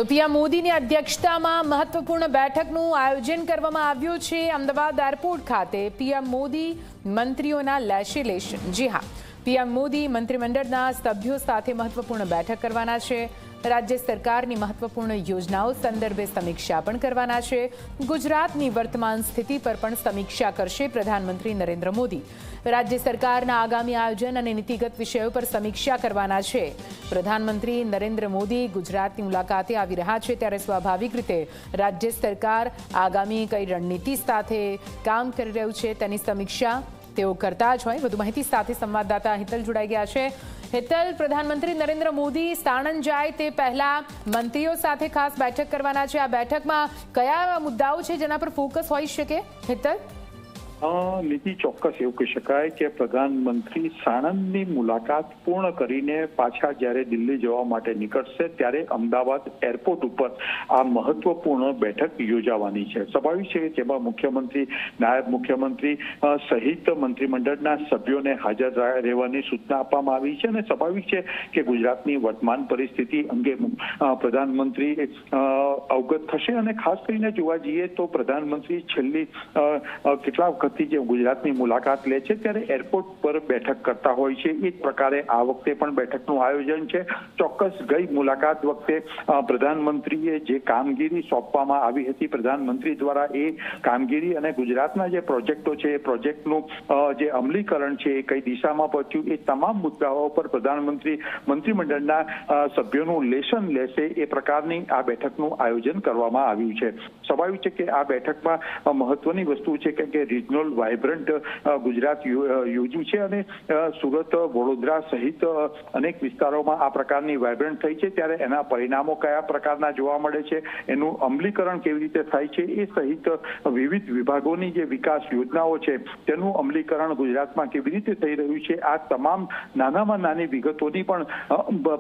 તો પીએમ મોદીની અધ્યક્ષતામાં મહત્વપૂર્ણ બેઠકનું આયોજન કરવામાં આવ્યું છે અમદાવાદ એરપોર્ટ ખાતે। પીએમ મોદી મંત્રીઓના લેશે લેશન। જી હા, પીએમ મોદી મંત્રીમંડળના સભ્યો સાથે મહત્વપૂર્ણ બેઠક કરવાના છે। રાજ્ય સરકારની મહત્વપૂર્ણ યોજનાઓ સંદર્ભે સમીક્ષા પણ કરવાના છે। ગુજરાતની વર્તમાન સ્થિતિ પર પણ સમીક્ષા કરશે પ્રધાનમંત્રી નરેન્દ્ર મોદી। રાજ્ય સરકારના આગામી આયોજન અને નીતિગત વિષયો પર સમીક્ષા કરવાના છે। પ્રધાનમંત્રી નરેન્દ્ર મોદી ગુજરાતની મુલાકાતે આવી રહ્યા છે, ત્યારે સ્વાભાવિક રીતે રાજ્ય સરકાર આગામી કઈ રણનીતિ સાથે કામ કરી રહ્યું છે તેની સમીક્ષા તેઓ કરતા જ હોય। વધુ માહિતી સાથે સંવાદદાતા હિતલ જોડાઈ ગયા છે। હિતલ, પ્રધાનમંત્રી નરેન્દ્ર મોદી સાણંદ જાય તે પહેલા મંત્રીઓ સાથે ખાસ બેઠક કરવાના છે। આ બેઠકમાં કયા મુદ્દાઓ છે જેના પર ફોકસ હોઈ શકે? હિતલ, નીતિ ચોક્કસ એવું કહી શકાય કે પ્રધાનમંત્રી સાણંદની મુલાકાત પૂર્ણ કરીને પાછા જ્યારે દિલ્હી જવા માટે નીકળશે ત્યારે અમદાવાદ એરપોર્ટ ઉપર આ મહત્વપૂર્ણ બેઠક યોજાવાની છે। સ્વાભાવિક છે કે જેમાં મુખ્યમંત્રી, નાયબ મુખ્યમંત્રી સહિત મંત્રીમંડળના સભ્યોને હાજર રહેવાની સૂચના આપવામાં આવી છે અને સ્વાભાવિક છે કે ગુજરાતની વર્તમાન પરિસ્થિતિ અંગે પ્રધાનમંત્રી અવગત થશે અને ખાસ કરીને જોવા જઈએ તો પ્રધાનમંત્રી છેલ્લી કેટલા વખત જે ગુજરાતની મુલાકાત લે છે ત્યારે એરપોર્ટ પર બેઠક કરતા હોય છે। એ જ પ્રકારે આ વખતે પણ બેઠકનું આયોજન છે। ચોક્કસ ગઈ મુલાકાત વખતે પ્રધાનમંત્રીએ જે કામગીરી સોંપવામાં આવી હતી પ્રધાનમંત્રી દ્વારા, એ કામગીરી અને ગુજરાતના જે પ્રોજેક્ટો છે એ પ્રોજેક્ટનું જે અમલીકરણ છે એ કઈ દિશામાં પહોંચ્યું, એ તમામ મુદ્દાઓ પર પ્રધાનમંત્રી મંત્રીમંડળના સભ્યોનું લેશન લેશે, એ પ્રકારની આ બેઠકનું આયોજન કરવામાં આવ્યું છે। સ્વાભાવિક છે કે આ બેઠકમાં મહત્વની વસ્તુ છે કે રિજનલ વાઇબ્રન્ટ ગુજરાત યોજ્યું છે અને સુરત, વડોદરા સહિત અનેક વિસ્તારોમાં આ પ્રકારની વાઇબ્રન્ટ થઈ છે, ત્યારે એના પરિણામો કયા પ્રકારના જોવા મળે છે, એનું અમલીકરણ કેવી રીતે થાય છે, એ સહિત વિવિધ વિભાગોની જે વિકાસ યોજનાઓ છે તેનું અમલીકરણ ગુજરાતમાં કેવી રીતે થઈ રહ્યું છે, આ તમામ નાનામાં નાની વિગતોની પણ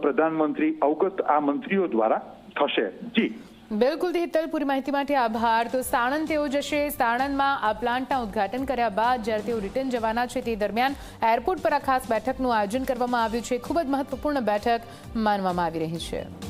પ્રધાનમંત્રી અવગત આ મંત્રીઓ દ્વારા થશે। જી બિલકુલ હિતલ, પૂરી માહિતી માટે આભાર। તો સાણંદ તેઓ જશે। સાણંદમાં આ પ્લાન્ટના ઉદ્ઘાટન કર્યા બાદ જ્યારે તેઓ રિટર્ન જવાના છે તે દરમિયાન એરપોર્ટ પર આ ખાસ બેઠકનું આયોજન કરવામાં આવ્યું છે। ખૂબ જ મહત્વપૂર્ણ બેઠક માનવામાં આવી રહી છે।